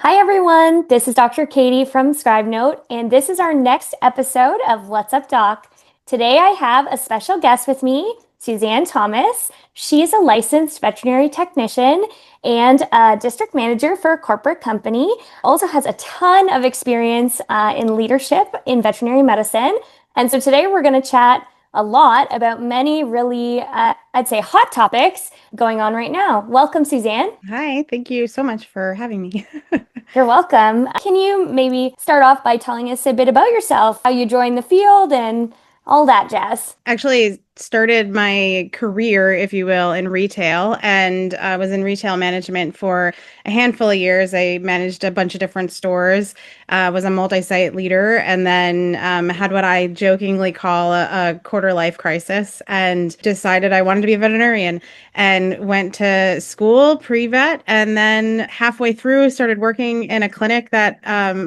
Hi, everyone. This is Dr. Katie from ScribeNote, and this is our next episode of What's Up Doc. Today, I have a special guest with me, Suzanne Thomas. She is a licensed veterinary technician and a district manager for a corporate company. Also has a ton of experience in leadership in veterinary medicine. And so today, we're going to chat a lot about many really, I'd say, hot topics going on right now. Welcome, Suzanne. Hi, thank you so much for having me. You're welcome. Can you maybe start off by telling us a bit about yourself, how you joined the field and all that jazz? Actually started my career, if you will, in retail and was in retail management for a handful of years. I managed a bunch of different stores, was a multi-site leader, and then had what I jokingly call a quarter life crisis and decided I wanted to be a veterinarian and went to school pre-vet, and then halfway through started working in a clinic that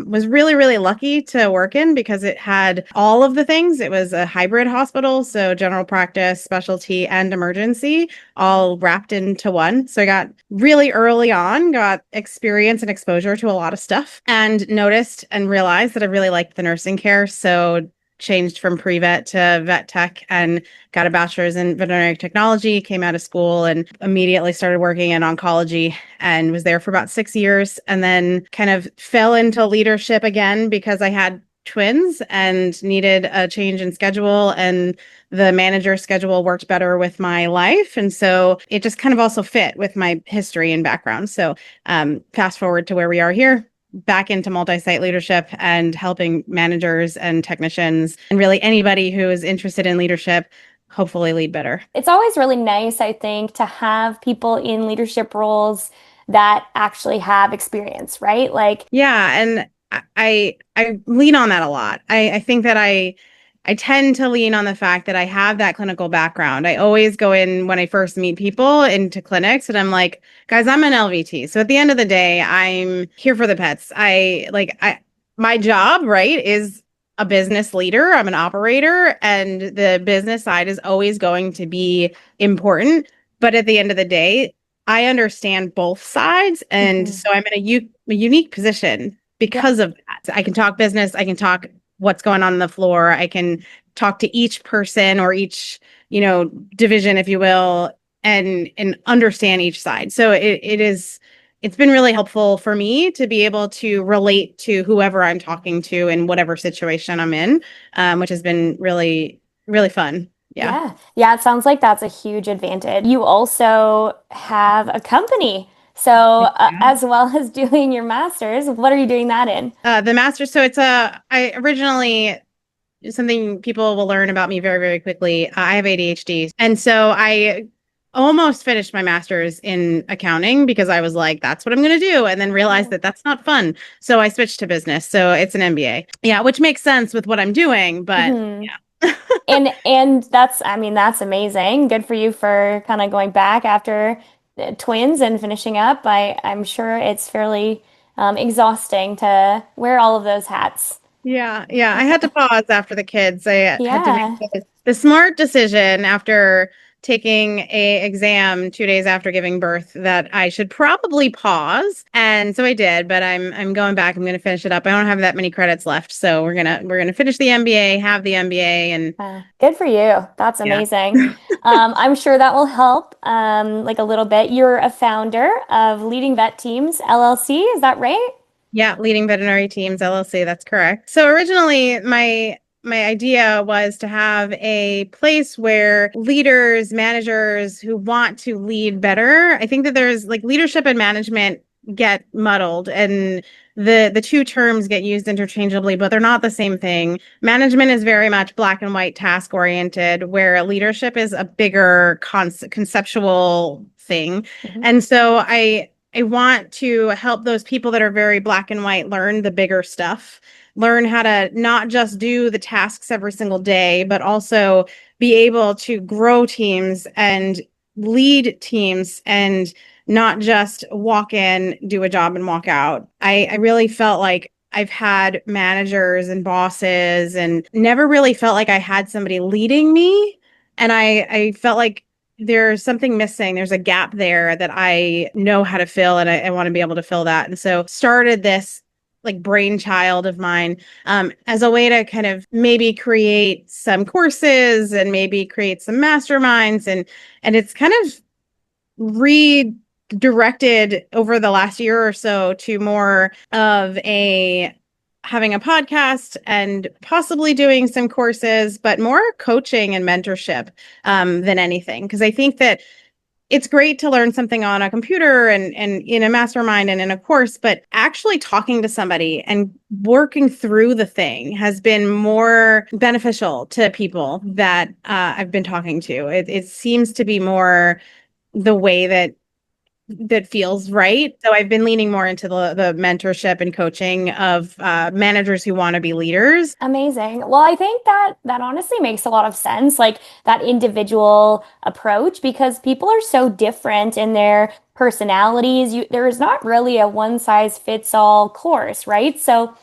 was really, really lucky to work in because it had all of the things. It was a hybrid hospital, so general practice, specialty, and emergency all wrapped into one. So I got really early on, got experience and exposure to a lot of stuff and noticed and realized that I really liked the nursing care. So changed from pre-vet to vet tech and got a bachelor's in veterinary technology, came out of school and immediately started working in oncology and was there for about 6 years and then kind of fell into leadership again because I had twins and needed a change in schedule, and the manager schedule worked better with my life. And so it just kind of also fit with my history and background. So fast forward to where we are here, back into multi-site leadership and helping managers and technicians and really anybody who is interested in leadership hopefully lead better. It's always really nice, I think, to have people in leadership roles that actually have experience, right? Like, Yeah, and I lean on that a lot. I think that I tend to lean on the fact that I have that clinical background. I always go in when I first meet people into clinics and I'm like, guys, I'm an LVT. So at the end of the day, I'm here for the pets. I my job, right, is a business leader. I'm an operator and the business side is always going to be important. But at the end of the day, I understand both sides. And mhm. so I'm in a unique position Yeah. because of that. I can talk business, I can talk what's going on the floor. I can talk to each person or each, division, if you will, and understand each side. So it's been really helpful for me to be able to relate to whoever I'm talking to in whatever situation I'm in, which has been really, really fun. Yeah. Yeah. Yeah, it sounds like that's a huge advantage. You also have a company. So, as well as doing your master's, what are you doing that in? The master, so I originally something people will learn about me very, very quickly. I have ADHD. And so I almost finished my master's in accounting because I was like, that's what I'm going to do. And then realized that that's not fun. So I switched to business. So it's an MBA. Yeah, which makes sense with what I'm doing. But Mhm. yeah. And that's, I mean, that's amazing. Good for you for kind of going back after twins and finishing up. I'm sure it's fairly exhausting to wear all of those hats. Yeah, yeah. I had to pause after the kids. I had to make Yeah. the smart decision after taking a exam 2 days after giving birth that I should probably pause. And so I did, but I'm going back. I'm gonna finish it up. I don't have that many credits left. So we're gonna finish the MBA, have the MBA, and Good for you. That's yeah. amazing. I'm sure that will help like a little bit. You're a founder of Leading Vet Teams LLC. Is that right? Yeah, leading veterinary teams LLC, that's correct. So originally my idea was to have a place where leaders, managers who want to lead better. I think that there's like leadership and management get muddled and the two terms get used interchangeably, but they're not the same thing. Management is very much black and white task oriented, where leadership is a bigger conceptual thing. Mhm. And so I want to help those people that are very black and white learn the bigger stuff, learn how to not just do the tasks every single day, but also be able to grow teams and lead teams and not just walk in, do a job and walk out. I really felt like I've had managers and bosses and never really felt like I had somebody leading me. And I felt like there's something missing. There's a gap there that I know how to fill, and I want to be able to fill that. And so started this like brainchild of mine as a way to kind of maybe create some courses and maybe create some masterminds, and it's kind of redirected over the last year or so to more of a having a podcast and possibly doing some courses, but more coaching and mentorship than anything. Because I think that it's great to learn something on a computer and in a mastermind and in a course, but actually talking to somebody and working through the thing has been more beneficial to people that I've been talking to. It seems to be more the way that feels right. So I've been leaning more into the mentorship and coaching of managers who want to be leaders. Amazing. Well, I think that honestly makes a lot of sense, like that individual approach, because people are so different in their personalities. There is not really a one size fits all course, right? So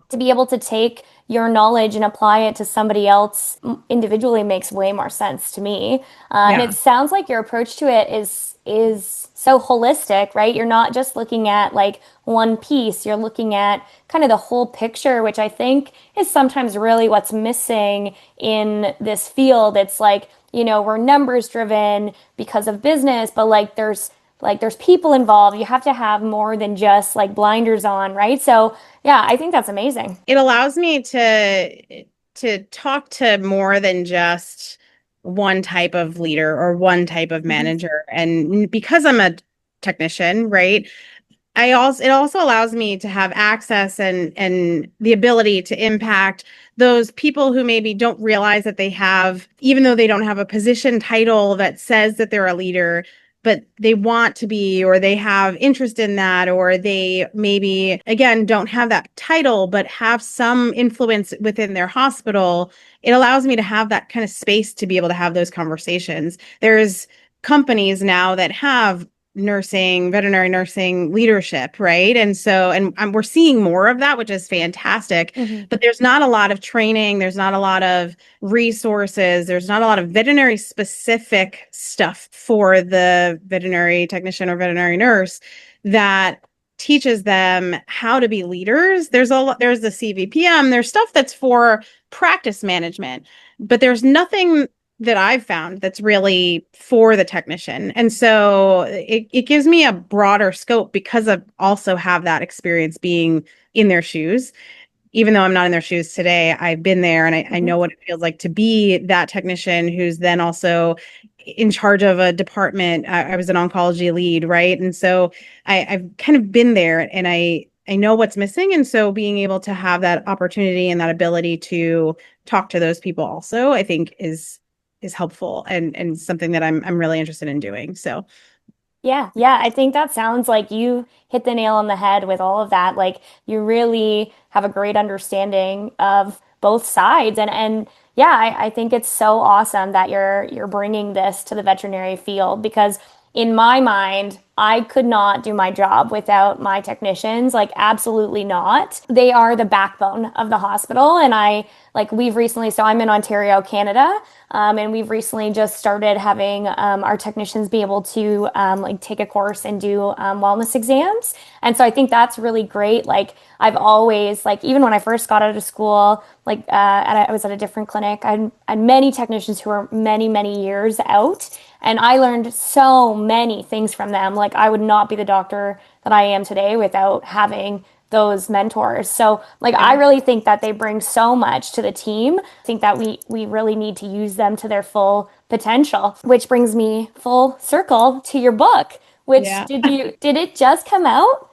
to be able to take your knowledge and apply it to somebody else individually makes way more sense to me. And Yeah. it sounds like your approach to it is so holistic, right? You're not just looking at like one piece, you're looking at kind of the whole picture, which I think is sometimes really what's missing in this field. It's like, we're numbers driven because of business, but like there's people involved. You have to have more than just like blinders on, right? So, yeah, I think that's amazing. It allows me to talk to more than just one type of leader or one type of Mhm. manager. And because I'm a technician, right? It also allows me to have access and the ability to impact those people who maybe don't realize that they have, even though they don't have a position title that says that they're a leader, but they want to be, or they have interest in that, or they maybe, again, don't have that title, but have some influence within their hospital. It allows me to have that kind of space to be able to have those conversations. There's companies now that have veterinary nursing leadership, right? And so, and we're seeing more of that, which is fantastic. Mhm. But there's not a lot of training, there's not a lot of resources, there's not a lot of veterinary specific stuff for the veterinary technician or veterinary nurse that teaches them how to be leaders. There's the CVPM, there's stuff that's for practice management, but there's nothing that I've found that's really for the technician. And so it gives me a broader scope because I also have that experience being in their shoes. Even though I'm not in their shoes today, I've been there and I Mhm. know what it feels like to be that technician who's then also in charge of a department. I was an oncology lead, right? And so I've kind of been there and I know what's missing. And so being able to have that opportunity and that ability to talk to those people also, I think is helpful and something that I'm really interested in doing. So Yeah, yeah, I think that sounds like you hit the nail on the head with all of that. Like you really have a great understanding of both sides, and yeah, I think it's so awesome that you're bringing this to the veterinary field because in my mind, I could not do my job without my technicians. Like absolutely not. They are the backbone of the hospital, and we've recently. So I'm in Ontario, Canada. And we've recently just started having our technicians be able to like take a course and do wellness exams. And so I think that's really great. Like I've always like even when I first got out of school, I was at a different clinic. I had many technicians who were many years out, and I learned so many things from them. Like I would not be the doctor that I am today without having those mentors. So like I yeah. really think that they bring so much to the team. I think that we really need to use them to their full potential, which brings me full circle to your book, which Yeah. did it just come out?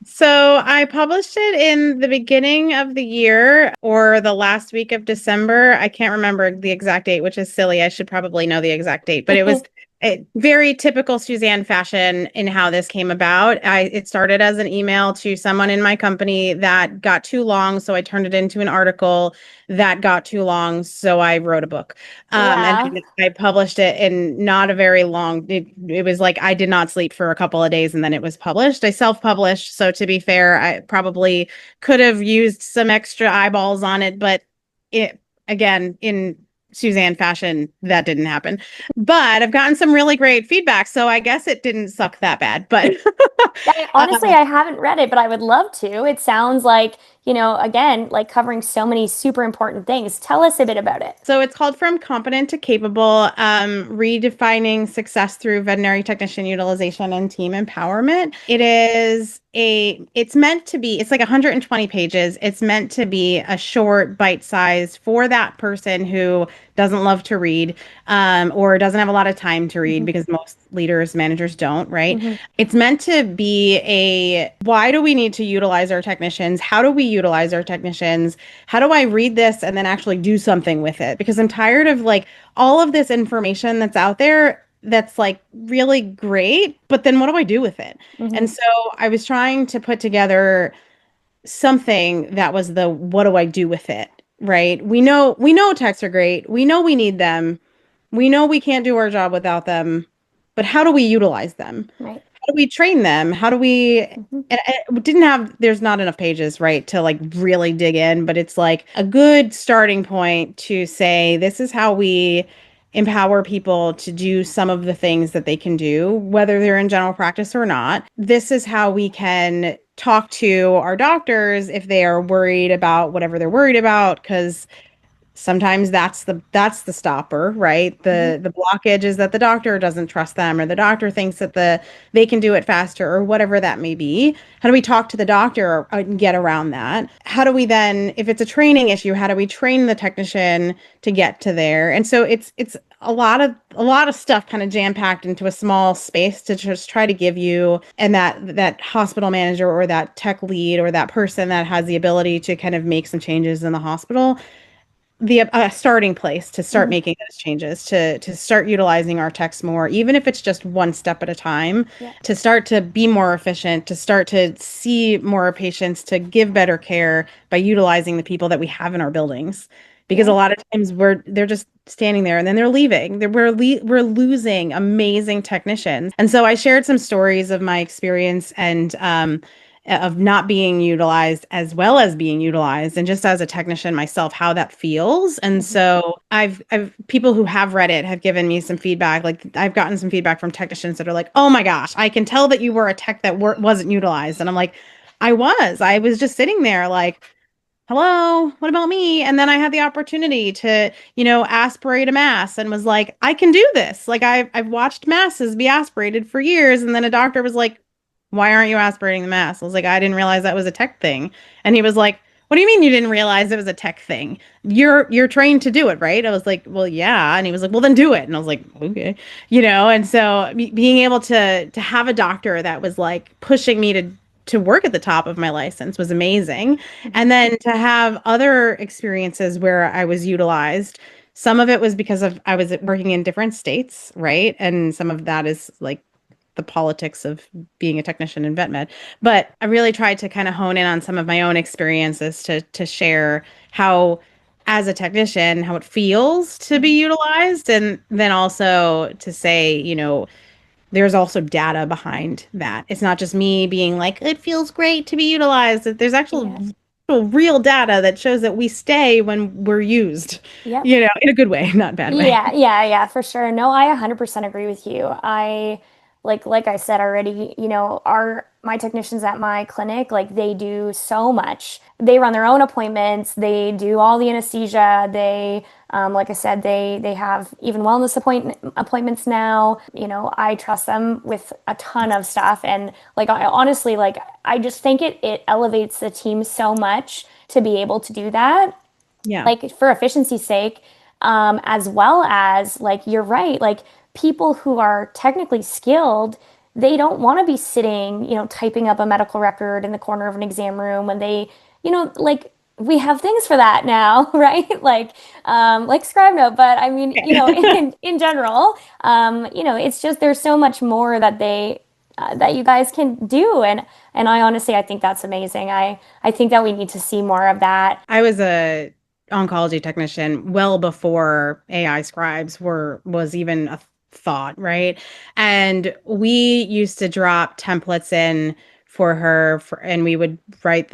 So I published it in the beginning of the year or the last week of December. I can't remember the exact date, which is silly. I should probably know the exact date, but it was a very typical Suzanne fashion in how this came about. It started as an email to someone in my company that got too long, so I turned it into an article that got too long, so I wrote a book. And Wow. I published it in not a very long, it was like I did not sleep for a couple of days and then it was published. I self-published. So to be fair, I probably could have used some extra eyeballs on it, but it again, in Suzanne fashion, that didn't happen. But I've gotten some really great feedback, so I guess it didn't suck that bad. But Honestly, um, I haven't read it, but I would love to. It sounds like, again, like covering so many super important things. Tell us a bit about it. so it's called From Competent to Capable, redefining success through veterinary technician utilization and team empowerment. It's meant to be, it's like 120 pages. It's meant to be a short bite size for that person who doesn't love to read, or doesn't have a lot of time to read Hmm. because most leaders, managers don't, right? Hmm. It's meant to be why do we need to utilize our technicians? How do we utilize our technicians? How do I read this and then actually do something with it? Because I'm tired of like all of this information that's out there that's like really great, but then what do I do with it? Hmm. And so I was trying to put together something that was the what do I do with it, right? We know techs are great. We know we need them. We know we can't do our job without them, but how do we utilize them? Right. How do we train them? How do we, Hmm. and it didn't have, there's not enough pages, right, to like really dig in, but it's like a good starting point to say, this is how we empower people to do some of the things that they can do, whether they're in general practice or not. This is how we can talk to our doctors if they are worried about whatever they're worried about, because sometimes that's the stopper, right? Hmm. The blockage is that the doctor doesn't trust them, or the doctor thinks that they can do it faster, or whatever that may be. How do we talk to the doctor and get around that? How do we then, if it's a training issue, how do we train the technician to get to there? And so it's a lot of stuff kind of jam packed into a small space to just try to give you, and that hospital manager or that tech lead or that person that has the ability to kind of make some changes in the hospital, the starting place to start Hmm. making those changes, to start utilizing our techs more, even if it's just one step at a time, Yeah. to start to be more efficient, to start to see more patients, to give better care by utilizing the people that we have in our buildings. Because a Yeah. lot of times they're just standing there and then they're leaving. We're losing amazing technicians. And so I shared some stories of my experience, and of not being utilized as well as being utilized, and just as a technician myself, how that feels. And Hmm. so I've people who have read it have given me some feedback. Like I've gotten some feedback from technicians that are like, oh my gosh, I can tell that you were a tech that wasn't utilized. And I'm like, I was just sitting there like, hello, what about me? And then I had the opportunity to, aspirate a mass, and was like, I can do this. Like I've watched masses be aspirated for years. And then a doctor was like, why aren't you aspirating the mass? I was like, I didn't realize that was a tech thing. And he was like, what do you mean you didn't realize it was a tech thing? You're trained to do it, right? I was like, well, yeah. And he was like, well, then do it. And I was like, okay. And so being able to have a doctor that was like pushing me to work at the top of my license was amazing. Hmm. And then to have other experiences where I was utilized, some of it was because of I was working in different states, right? And some of that is like the politics of being a technician in VetMed. But I really tried to kind of hone in on some of my own experiences to share how, as a technician, how it feels to be Hmm. utilized, and then also to say, there's also data behind that. It's not just me being like, it feels great to be utilized. That there's Yeah. actual real data that shows that we stay when we're used, Yep. in a good way, not bad way. Yeah, yeah, yeah, for sure. No, I 100% agree with you. I like I said already, our my technicians at my clinic, like they do so much. They run their own appointments, they do all the anesthesia, they like I said, they have even wellness appointments now. I trust them with a ton of stuff, and like I honestly like I just think it elevates the team so much to be able to do that, Yeah. like for efficiency's sake, as well as like you're right, like people who are technically skilled, they don't want to be sitting, typing up a medical record in the corner of an exam room when they, like we have things for that now, right? Like ScribeNote, but I mean, in general, it's just there's so much more that that you guys can do, and I honestly I think that's amazing. I think that we need to see more of that. I was a oncology technician well before AI scribes was even a thought, right? And we used to drop templates in for her, and we would write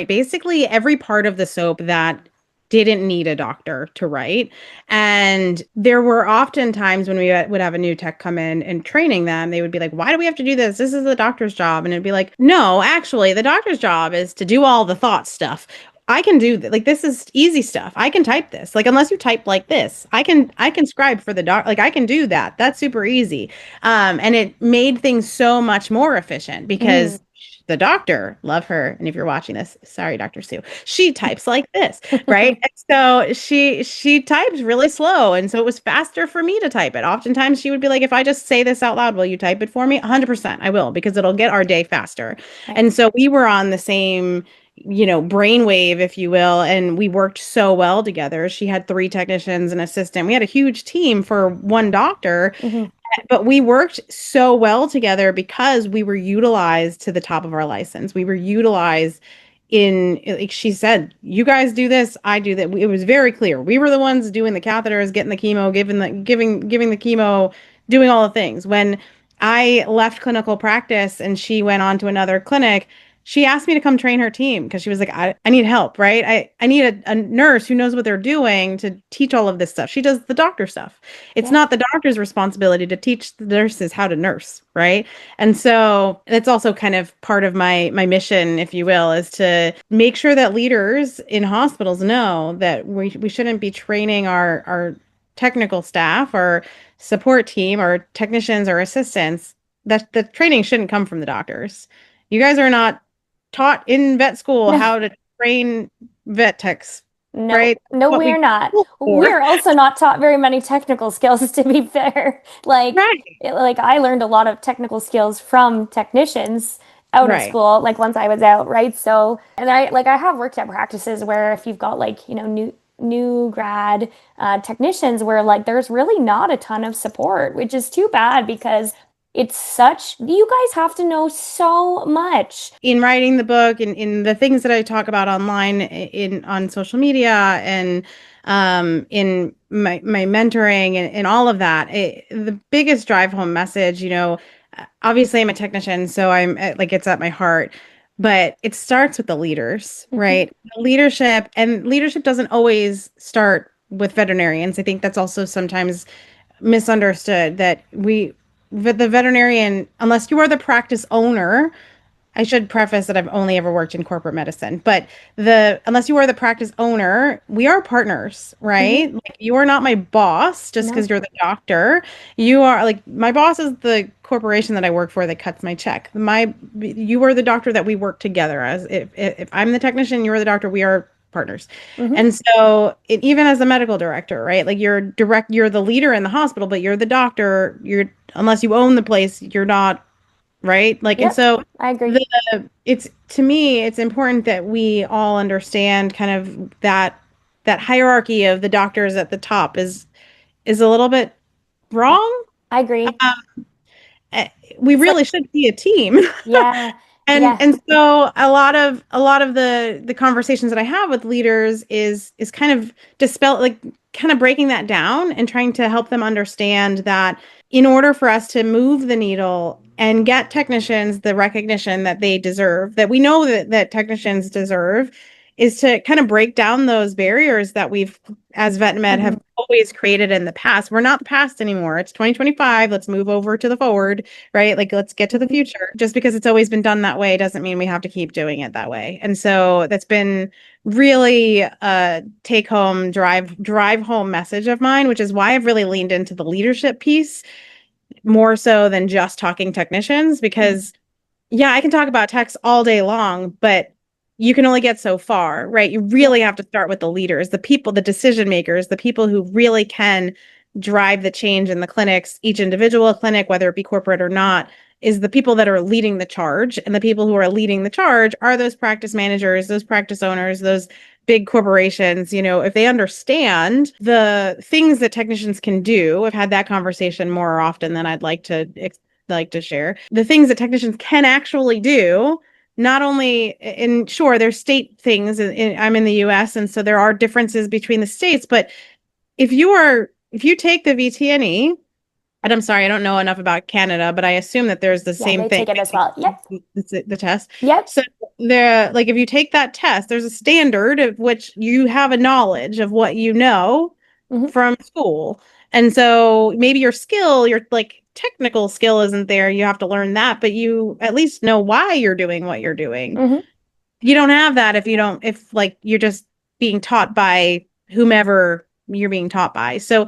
basically every part of the soap that didn't need a doctor to write. And there were often times when we would have a new tech come in and training them, they would be like, why do we have to do this? This is the doctor's job. And it'd be like, no, actually, the doctor's job is to do all the thought stuff. I can do that. Like, this is easy stuff. I can type this. Like, unless you type like this, I can scribe for the doc. Like, I can do that. That's super easy. And it made things so much more efficient Mhm. because the doctor, love her. And if you're watching this, sorry, Dr. Sue, she types like this, right? And so she types really slow. And so it was faster for me to type it. Oftentimes she would be like, if I just say this out loud, will you type it for me? 100% I will, because it'll get our day faster. Right. And so we were on the same, brainwave, if you will, and we worked so well together. She had 3 technicians, an assistant. We had a huge team for one doctor, Mhm. but we worked so well together because we were utilized to the top of our license. We were utilized in, like she said, you guys do this, I do that. It was very clear. We were the ones doing the catheters, getting the chemo, giving the chemo, doing all the things. When I left clinical practice and she went on to another clinic, she asked me to come train her team because she was like, I need help, right? I need a nurse who knows what they're doing to teach all of this stuff. She does the doctor stuff. It's Yeah. not the doctor's responsibility to teach the nurses how to nurse, right? And so it's also kind of part of my mission, if you will, is to make sure that leaders in hospitals know that we shouldn't be training our technical staff, our support team, our technicians, or assistants. That the training shouldn't come from the doctors. You guys are not taught in vet school No. how to train vet techs, No, right? no, What we we are not. go for. We're also not taught very many technical skills, to be fair. Right. Like I learned a lot of technical skills from technicians out of Right. school, like once I was out, right? So, and I have worked at practices where if you've got like, new grad technicians where like there's really not a ton of support, which is too bad because you guys have to know so much. In writing the book and in the things that I talk about online in on social media and in my mentoring and all of that, the biggest drive home message, obviously I'm a technician, so I'm like it's at my heart, but it starts with the leaders, Mhm. right? Leadership, and leadership doesn't always start with veterinarians. I think that's also sometimes misunderstood that the veterinarian, unless you are the practice owner. I should preface that I've only ever worked in corporate medicine, but the unless you are the practice owner, we are partners, Mhm. right? Like you are not my boss just because No. you're the doctor. You are like my boss is the corporation that I work for that cuts my check. You are the doctor that we work together as. If I'm the technician, you're the doctor, we are partners. Mhm. And so even as a medical director, right? Like you're the leader in the hospital, but you're the doctor. You're unless you own the place, you're not, right? Like, and Yep. so I agree. the it's to me, it's important that we all understand kind of that hierarchy of the doctors at the top is a little bit Yeah. wrong. I agree. Eh, we It's like, really should be a team. yeah, And yeah. and so a lot of the conversations that I have with leaders is kind of dispel like kind of breaking that down and trying to help them understand that in order for us to move the needle and get technicians the recognition that they deserve, that we know that technicians deserve, is to kind of break down those barriers that we've as VetMed have Mhm. always created in the past. We're not the past anymore. It's 2025. Let's move over to the forward, right? Like let's get to the Mhm. future. Just because it's always been done that way doesn't mean we have to keep doing it that way. And so that's been really a take home drive home message of mine, which is why I've really leaned into the leadership piece more so than just talking technicians, Mhm. because yeah, I can talk about techs all day long, but you can only get so far, right? You Yeah. really have to start with the leaders, the people, the decision makers, the people who really can drive the change in the clinics. Each individual clinic, whether it be corporate or not, is the people that are leading the charge. And the people who are leading the charge are those practice managers, those practice owners, those big corporations. If they understand the things that technicians can do, I've had that conversation more often than I'd like to share the things that technicians can actually do, not only in sure there's state things I'm in the US, and so there are differences between the states, but if you take the VTNE And I'm sorry, I don't know enough about Canada, but I assume that there's the Yeah, same they thing. take it as well. Yep. The test. Yep. So there, like if you take that test, there's a standard of which you have a knowledge of what you know Hmm. from school. And so maybe your like technical skill isn't there. You have to learn that, but you at least know why you're doing what you're doing. Hmm. You don't have that if you don't, if like you're just being taught by whomever you're being taught by. So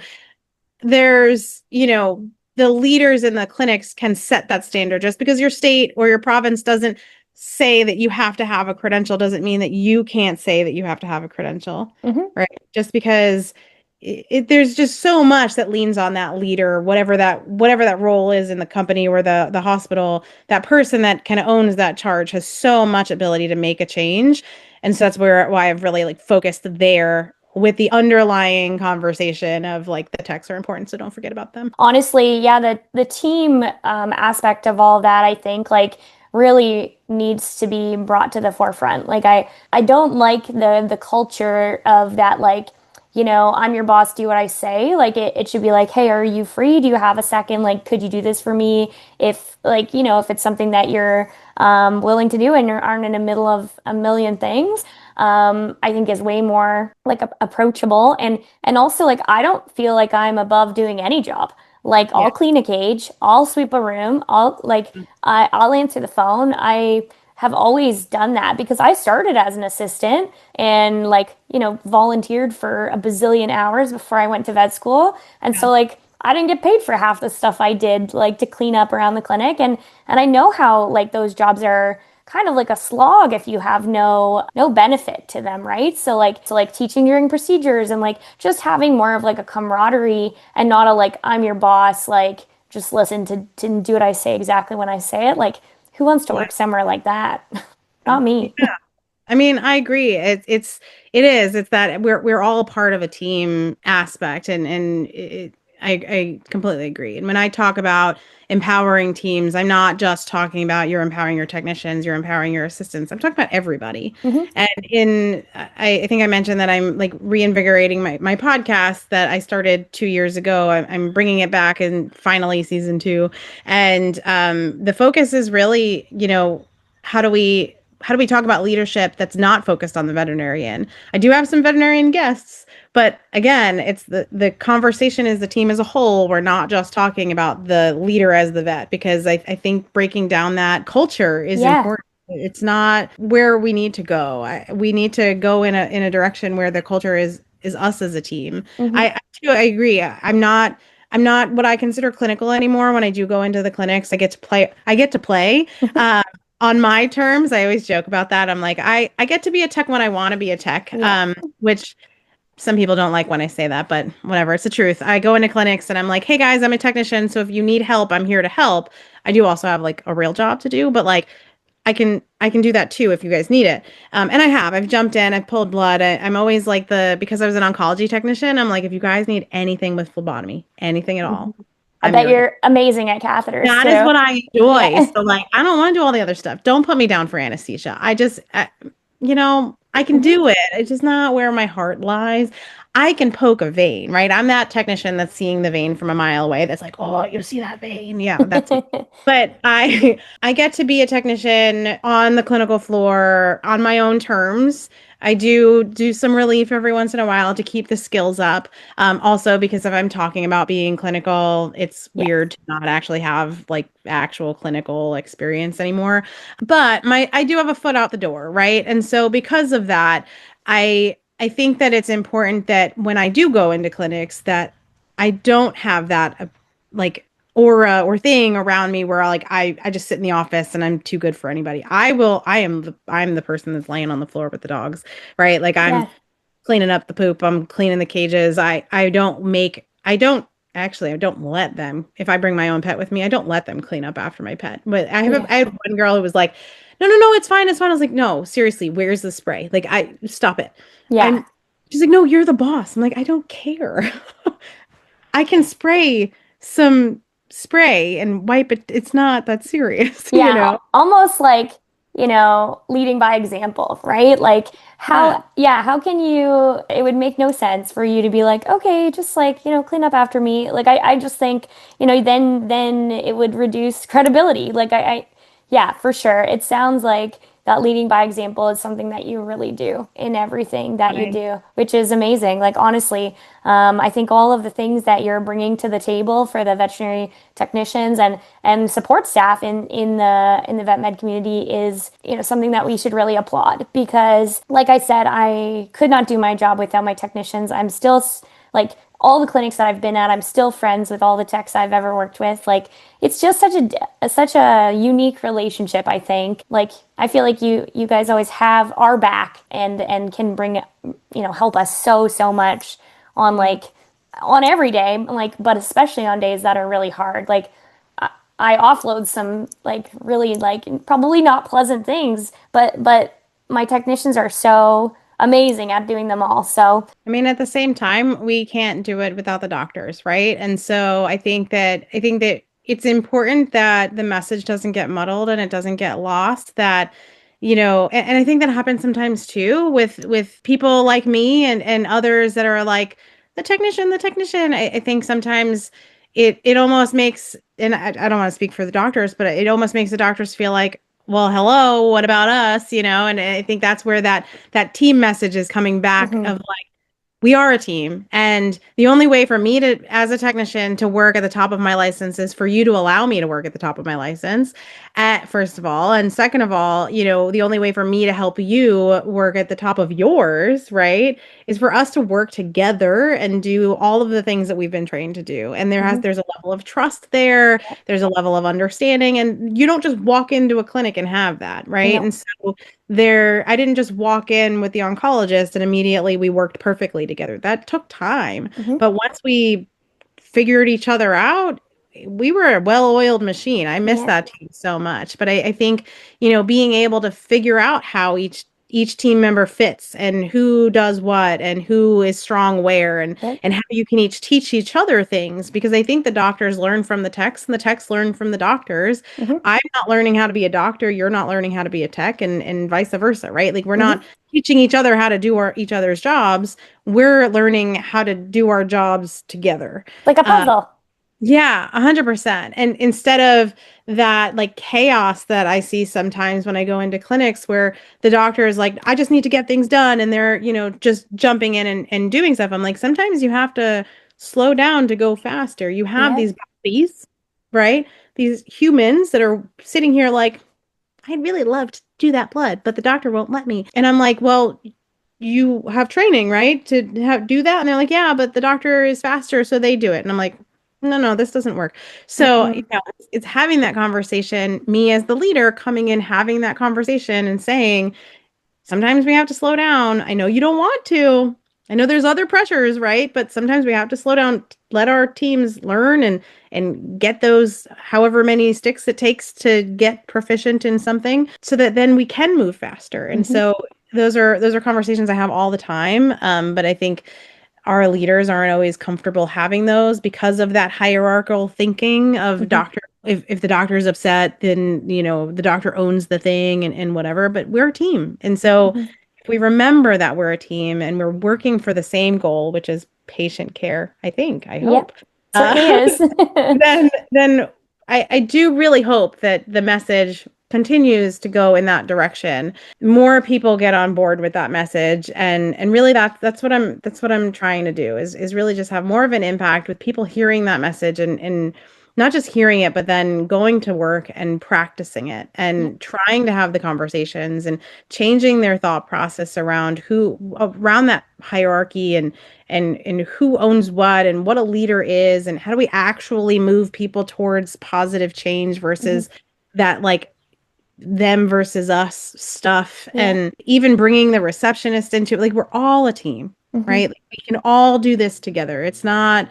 there's, the leaders in the clinics can set that standard. Just because your state or your province doesn't say that you have to have a credential doesn't mean that you can't say that you have to have a credential, Hmm. right? Just because there's just so much that leans on that leader, whatever that role is in the company or the hospital, that person that kind of owns that charge has so much ability to make a change. And so that's why I've really like focused there with the underlying conversation of like the texts are important, so don't forget about them. Honestly, yeah, the team aspect of all that, I think, like really needs to be brought to the forefront. Like I don't like the culture of that, like, I'm your boss, do what I say. Like it should be like, hey, are you free? Do you have a second? Like, could you do this for me? If like, if it's something that you're willing to do and you aren't in the middle of a million things, I think is way more like approachable. And also like I don't feel like I'm above doing any job. Like Yeah. I'll clean a cage, I'll sweep a room, I'll answer the phone. I have always done that because I started as an assistant and like, volunteered for a bazillion hours before I went to vet school. And Yeah. so like I didn't get paid for half the stuff I did like to clean up around the clinic. And I know how like those jobs are kind of like a slog if you have no benefit to them, right? So like teaching during procedures and like just having more of like a camaraderie and not a like I'm your boss, like just listen to do what I say exactly when I say it. Like who wants to Yeah. work somewhere like that? Not me. Yeah. I mean, I agree. It's that we're all a part of a team aspect, I completely agree. And when I talk about empowering teams, I'm not just talking about you're empowering your technicians, you're empowering your assistants. I'm talking about everybody. Hmm. And I think I mentioned that I'm like reinvigorating my podcast that I started 2 years ago. I'm bringing it back in finally season two, and the focus is really, how do we talk about leadership that's not focused on the veterinarian? I do have some veterinarian guests, but again, it's the conversation is the team as a whole. We're not just talking about the leader as the vet because I think breaking down that culture is Yeah. important. It's not where we need to go. We need to go in a direction where the culture is us as a team. Hmm. I agree. I'm not what I consider clinical anymore. When I do go into the clinics, I get to play. I get to play. Um, on my terms. I always joke about that. I'm like, I get to be a tech when I want to be a tech, Yeah. which some people don't like when I say that, but whatever, it's the truth. I go into clinics and I'm like, hey guys, I'm a technician, so if you need help, I'm here to help. I do also have like a real job to do, but like I can do that too if you guys need it. And I've jumped in, I've pulled blood. I'm always like because I was an oncology technician, I'm like, if you guys need anything with phlebotomy, anything at all, Mhm. I I'm bet your guy. you're amazing at catheters That is too. what I enjoy. Yeah. So like, I don't want to do all the other stuff. Don't put me down for anesthesia. I can Hmm. do it. It's just not where my heart lies. I can poke a vein, right? I'm that technician that's seeing the vein from a mile away. That's like, oh, you see that vein? Yeah, that's me. But I get to be a technician on the clinical floor on my own terms. I do some relief every once in a while to keep the skills up. Also, because if I'm talking about being clinical, it's Yeah. weird to not actually have like actual clinical experience anymore. But I do have a foot out the door, right? And so because of that, I think that it's important that when I do go into clinics that I don't have that like aura or thing around me where like I just sit in the office and I'm too good for anybody. I'm the person that's laying on the floor with the dogs, right? Like I'm Yeah. cleaning up the poop, I'm cleaning the cages. I don't let them. If I bring my own pet with me, I don't let them clean up after my pet. But Yeah. I had one girl who was like, "No, no, no, it's fine, it's fine." I was like, "No, seriously, where's the spray? Like I stop it." Yeah. I'm She's like, "No, you're the boss." I'm like, "I don't care." I can spray some spray and wipe it. It's not that serious, you Yeah. know? Almost like leading by example, right? Like Yeah, how can you, it would make no sense for you to be like, okay, just like, clean up after me. Like I just think, then it would reduce credibility. Like yeah, for sure. It sounds like that leading by example is something that you really do in everything that you right. do, which is amazing. Like honestly, I think all of the things that you're bringing to the table for the veterinary technicians and support staff in the vet med community is, something that we should really applaud because, like I said, I could not do my job without my technicians. I'm still like all the clinics that I've been at, I'm still friends with all the techs I've ever worked with. Like it's just such a unique relationship, I think. Like I feel like you guys always have our back and can bring help us so much on Yeah. like on every day, like but especially on days that are really hard. Like I offload some like really like probably not pleasant things, but my technicians are so amazing at doing them all. So, I mean, at the same time, we can't do it without the doctors, right? And so I think that it's important that the message doesn't get muddled and it doesn't get lost. That, and I think that happens sometimes too with people like me and others that are like the technician. I think sometimes it almost makes, and I don't want to speak for the doctors, but it almost makes the doctors feel like, well, hello, what about us? And I think that's where that team message is coming back mhm, of we are a team. And the only way for me to, as a technician, to work at the top of my license is for you to allow me to work at the top of my license, first of all. And second of all, the only way for me to help you work at the top of yours, right, is for us to work together and do all of the things that we've been trained to do. And mhm, there's a level of trust there, there's a level of understanding, and you don't just walk into a clinic and have that, right? no, And so I didn't just walk in with the oncologist and immediately we worked perfectly together. That took time. mhm, But once we figured each other out, we were a well-oiled machine. I miss yeah, that team so much. But I think, being able to figure out how each team member fits and who does what and who is strong where yep, and how you can each teach each other things, because I think the doctors learn from the techs and the techs learn from the doctors. mhm, I'm not learning how to be a doctor, you're not learning how to be a tech, and vice versa, right? Like we're mhm. not teaching each other how to do each other's jobs. We're learning how to do our jobs together. Like a Uh, puzzle. yeah, 100%. And instead of that like chaos that I see sometimes when I go into clinics where the doctor is like, I just need to get things done, and they're, just jumping in and doing stuff. I'm like, sometimes you have to slow down to go faster. You have Yeah, these bodies, right? These humans that are sitting here like, I'd really love to do that blood, but the doctor won't let me. And I'm like, well, you have training, right? To do that. And they're like, yeah, but the doctor is faster, so they do it. And I'm like, no, this doesn't work. So, mhm, it's having that conversation, me as the leader coming in, having that conversation and saying, sometimes we have to slow down. I know you don't want to. I know there's other pressures, right? But sometimes we have to slow down, let our teams learn and get those however many sticks it takes to get proficient in something so that then we can move faster. And mhm, so those are conversations I have all the time. But I think our leaders aren't always comfortable having those because of that hierarchical thinking of mhm, doctor. If the doctor is upset, then the doctor owns the thing and whatever. But we're a team, and so mhm. if we remember that we're a team and we're working for the same goal, which is patient care, I Yep, hope, uh, certainly is. then I do really hope that the message continues to go in that direction. More people get on board with that message, and really that's what I'm trying to do is really just have more of an impact with people hearing that message and not just hearing it, but then going to work and practicing it Yep, and trying to have the conversations and changing their thought process around that hierarchy and who owns what a leader is, and how do we actually move people towards positive change mhm, versus that like them versus us stuff. yeah, And even bringing the receptionist into it, like we're all a team, mhm, right? Like, we can all do this together. It's not,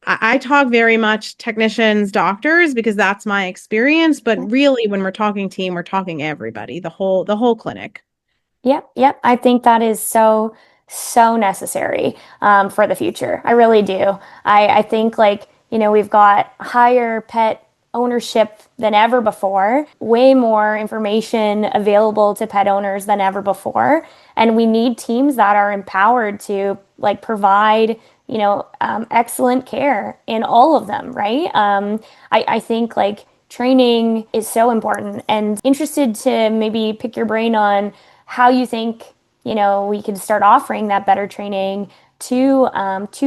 I talk very much technicians, doctors, because that's my experience, but yeah. really when we're talking team, we're talking everybody, the whole clinic. Yep, yep. I think that is so necessary for the future. I really do. I think like, we've got higher pet ownership than ever before, way more information available to pet owners than ever before. And we need teams that are empowered to like provide, excellent care in all of them, right? I think like training is so important and interested to maybe pick your brain on how you think, we could start offering that better training to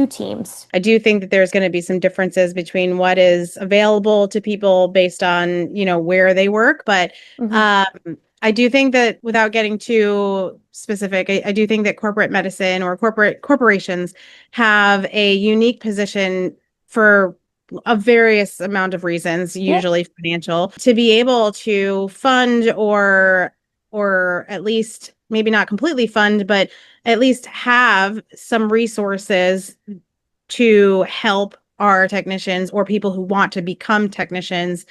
teams. I do think that there's going to be some differences between what is available to people based on, where they work. But Mhm. um, I do think that without getting too specific, I do think that corporate medicine or corporations have a unique position for a various amount of reasons, Yep. usually financial, to be able to fund or at least maybe not completely fund, but at least have some resources to help our technicians or people who want to become technicians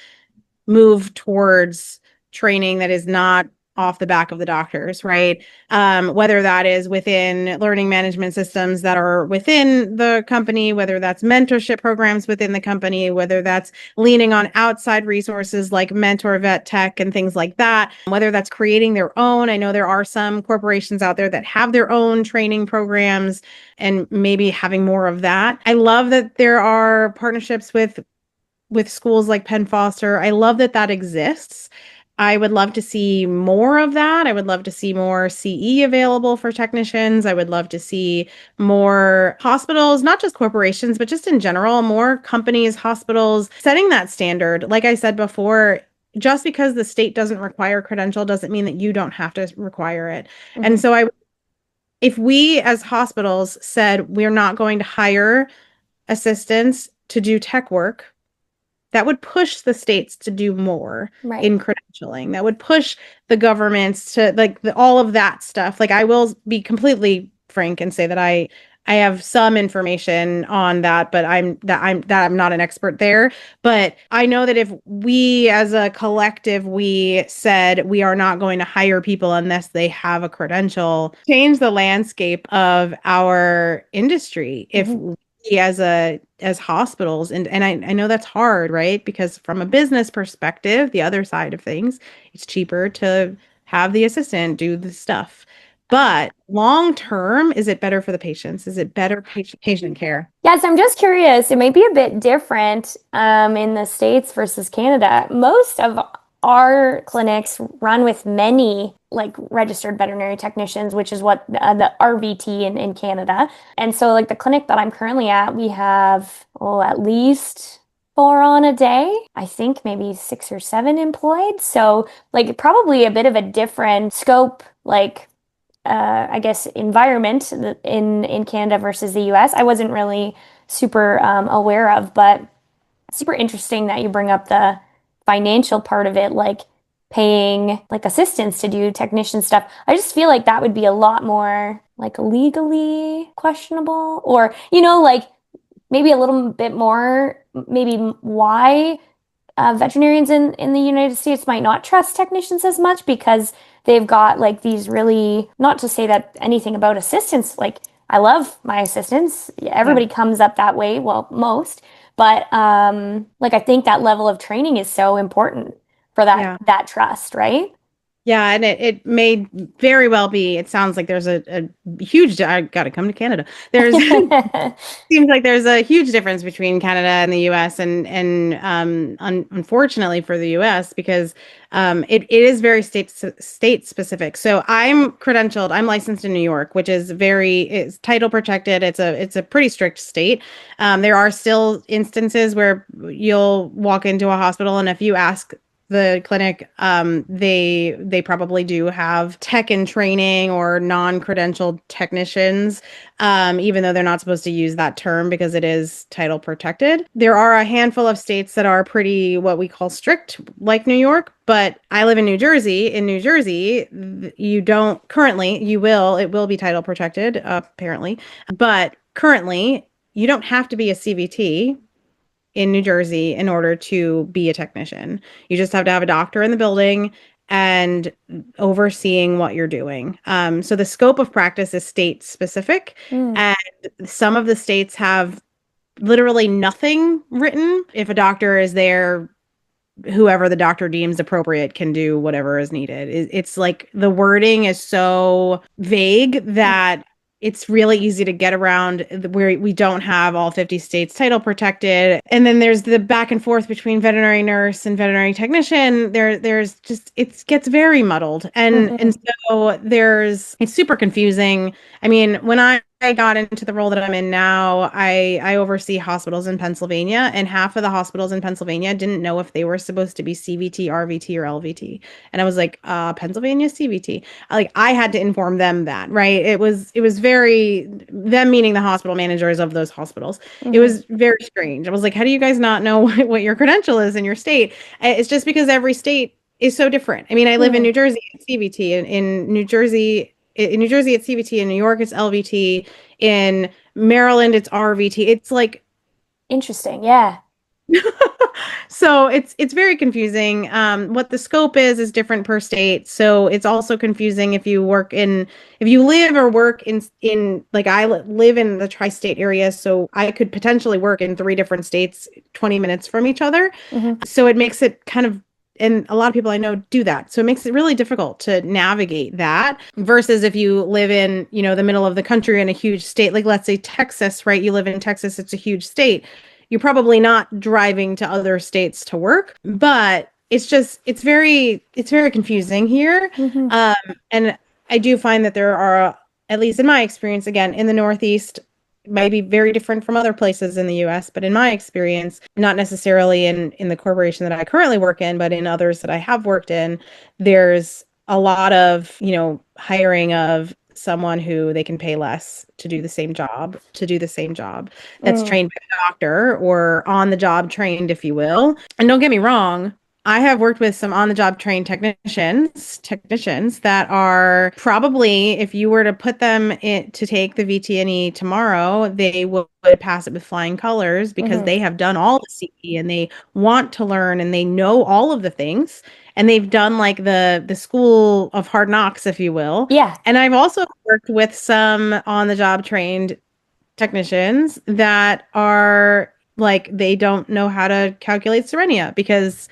move towards training that is not off the back of the doctors, right? Whether that is within learning management systems that are within the company, whether that's mentorship programs within the company, whether that's leaning on outside resources like Mentor Vet Tech and things like that, whether that's creating their own. I know there are some corporations out there that have their own training programs and maybe having more of that. I love that there are partnerships with schools like Penn Foster. I love that that exists. I would love to see more of that. I would love to see more CE available for technicians. I would love to see more hospitals, not just corporations, but just in general, more companies, hospitals setting that standard. Like I said before, just because the state doesn't require credential doesn't mean that you don't have to require it. And Mhm. so if we as hospitals said we're not going to hire assistants to do tech work, that would push the states to do more Right. in credentialing. That would push the governments to like all of that stuff. Like I will be completely frank and say that I have some information on that, but I'm not an expert there. But I know that if we as a collective we said we are not going to hire people unless they have a credential, change the landscape of our industry. If Mhm. we as hospitals and I know that's hard, right? Because from a business perspective, the other side of things, it's cheaper to have the assistant do the stuff. But long term, is it better for the patients? Is it better patient care? Yes, I'm just curious. It may be a bit different in the States versus Canada. Most of our clinics run with many like registered veterinary technicians, which is what the RVT in Canada. And so like the clinic that I'm currently at, we have, at least four on a day. I think maybe six or seven employed. So like probably a bit of a different scope, like I guess, environment in Canada versus the US. I wasn't really super aware of, but super interesting that you bring up the financial part of it, like paying like assistants to do technician stuff. I just feel like that would be a lot more like legally questionable, or like maybe a little bit more, maybe why veterinarians in the United States might not trust technicians as much because they've got like these really, not to say that anything about assistants, like I love my assistants. Yeah. Everybody comes up that way, well, most, but like I think that level of training is so important for that Yeah. that trust, right? Yeah, and it may very well be. It sounds like there's a huge. I got to come to Canada. There's seems like there's a huge difference between Canada and the US and unfortunately for the US because it is very state specific. So I'm credentialed, I'm licensed in New York, which is it's title protected. It's a pretty strict state. There are still instances where you'll walk into a hospital and if you ask the clinic, they probably do have tech and training or non-credentialed technicians, even though they're not supposed to use that term because it is title protected. There are a handful of states that are pretty what we call strict, like New York, but I live in New Jersey. In New Jersey, you don't currently, it will be title protected, apparently, but currently you don't have to be a CVT in New Jersey in order to be a technician. You just have to have a doctor in the building and overseeing what you're doing. So the scope of practice is state specific, Mm. and some of the states have literally nothing written. If a doctor is there whoever the doctor deems appropriate can do whatever is needed. It's like the wording is so vague that it's really easy to get around where we don't have all 50 states title protected. And then there's the back and forth between veterinary nurse and veterinary technician. There's just it gets very muddled. And Mhm. so it's super confusing. I mean, when I got into the role that I'm in now, I oversee hospitals in Pennsylvania, and half of the hospitals in Pennsylvania didn't know if they were supposed to be CVT, RVT, or LVT. And I was like, Pennsylvania CVT. Like I had to inform them that, right? It was very them meaning the hospital managers of those hospitals. It Mhm. was very strange. I was like, how do you guys not know what your credential is in your state? It's just because every state is so different. I mean, I live in Mhm. New Jersey, it's CVT, and in New Jersey, it's CVT. In New York, it's LVT. In Maryland, it's RVT. It's like Interesting. Yeah. so it's very confusing. What the scope is different per state. So it's also confusing if you live or work in like live in the tri-state area. So I could potentially work in three different states, 20 minutes from each other. Mhm. So it makes it kind of and a lot of people I know do that. So it makes it really difficult to navigate that versus if you live in, the middle of the country in a huge state, like let's say Texas, right? You live in Texas, it's a huge state. You're probably not driving to other states to work, but it's very confusing here. Mhm. Um, and I do find that there are, at least in my experience, again, in the Northeast, might be very different from other places in the US, but in my experience, not necessarily in the corporation that I currently work in, but in others that I have worked in, there's a lot of, hiring of someone who they can pay less to do the same job that's Mm. trained by a doctor or on the job trained, if you will. And don't get me wrong, I have worked with some on the job trained technicians that are probably, if you were to put them in to take the VTNE tomorrow, they would pass it with flying colors because Mhm. they have done all the CE and they want to learn and they know all of the things and they've done like the school of hard knocks, if you will. Yeah. And I've also worked with some on the job trained technicians that are like they don't know how to calculate Serenia because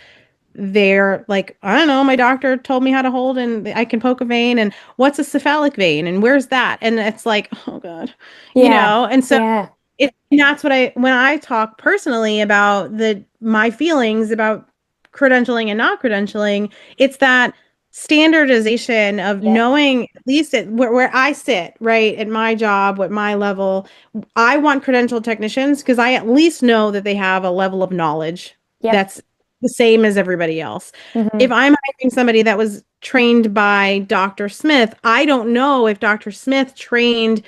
they're like, I don't know, my doctor told me how to hold and I can poke a vein and what's a cephalic vein and where's that? And it's like, oh God, Yeah. and so Yeah. and that's what when I talk personally about my feelings about credentialing and not credentialing, it's that standardization of Yeah. knowing at least where I sit, right, at my job, at my level. I want credentialed technicians because I at least know that they have a level of knowledge Yep. that's the same as everybody else. If Mhm. I'm hiring somebody that was trained by Dr. Smith, I don't know if Dr. Smith trained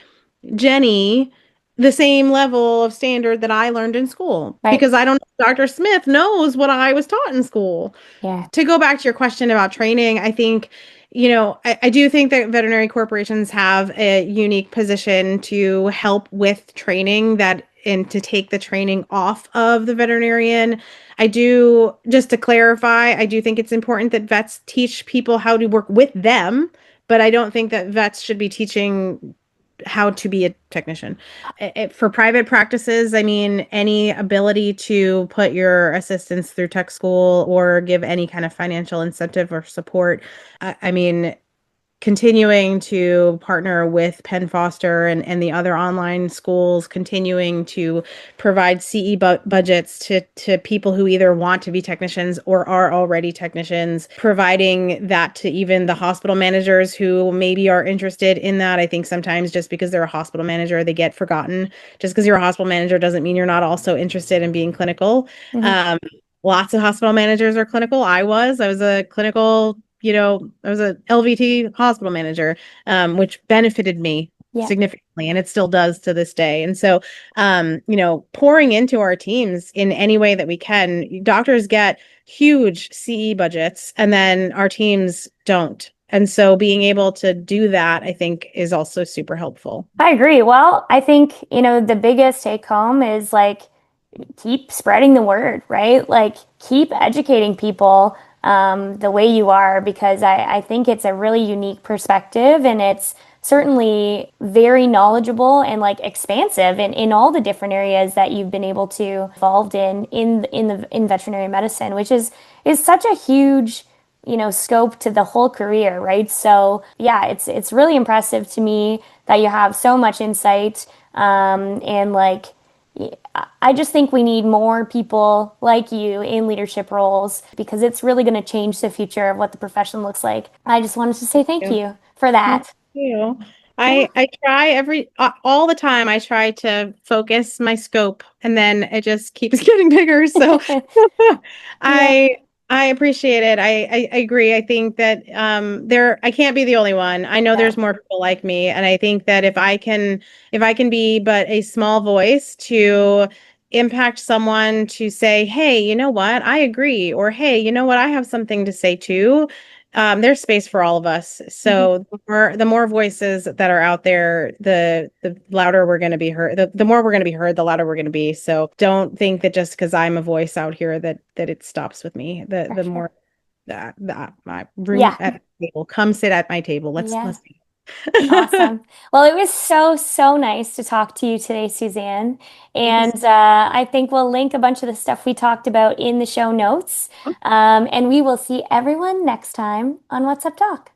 Jenny the same level of standard that I learned in school Right. because I don't know if Dr. Smith knows what I was taught in school. Yeah. To go back to your question about training, I think, I do think that veterinary corporations have a unique position to help with training and to take the training off of the veterinarian. I do, just to clarify, I do think it's important that vets teach people how to work with them, but I don't think that vets should be teaching how to be a technician. For private practices, I mean, any ability to put your assistants through tech school or give any kind of financial incentive or support, I mean, continuing to partner with Penn Foster and the other online schools, continuing to provide CE budgets to people who either want to be technicians or are already technicians, providing that to even the hospital managers who maybe are interested in that. I think sometimes just because they're a hospital manager, they get forgotten. Just because you're a hospital manager doesn't mean you're not also interested in being clinical. Mhm. Um, Lots of hospital managers are clinical. I was a clinical, I was a LVT hospital manager, which benefited me Yeah. significantly, and it still does to this day. And so, pouring into our teams in any way that we can, doctors get huge CE budgets, and then our teams don't. And so being able to do that, I think, is also super helpful. I agree. Well, I think, the biggest take home is like keep spreading the word, right? Like keep educating people the way you are because I think it's a really unique perspective and it's certainly very knowledgeable and like expansive in all the different areas that you've been able to involved in veterinary medicine, which is such a huge, scope to the whole career, right? So yeah, it's really impressive to me that you have so much insight, and like I just think we need more people like you in leadership roles because it's really going to change the future of what the profession looks like. I just wanted to say thank you. you for Well, that. thank you. Yeah. I try all the time. I try to focus my scope, and then it just keeps getting bigger. So Yeah. I I appreciate it. I agree. I think that I can't be the only one. I know there's No, more people like me, and I think that if I can be but a small voice to impact someone to say, hey, you know what? I agree, or hey, you know what? I have something to say too. There's space for all of us. Mhm. So the more voices that are out there, the louder we're going to be heard. The more we're going to be heard, the louder we're going to be. So don't think that just because I'm a voice out here that it stops with me. The For the sure. more that my room Yeah. at the table, come sit at my table. Yeah. Let's see. Awesome. Well, it was so nice to talk to you today, Suzanne. Thank you. And I think we'll link a bunch of the stuff we talked about in the show notes. And we will see everyone next time on What's Up Doc.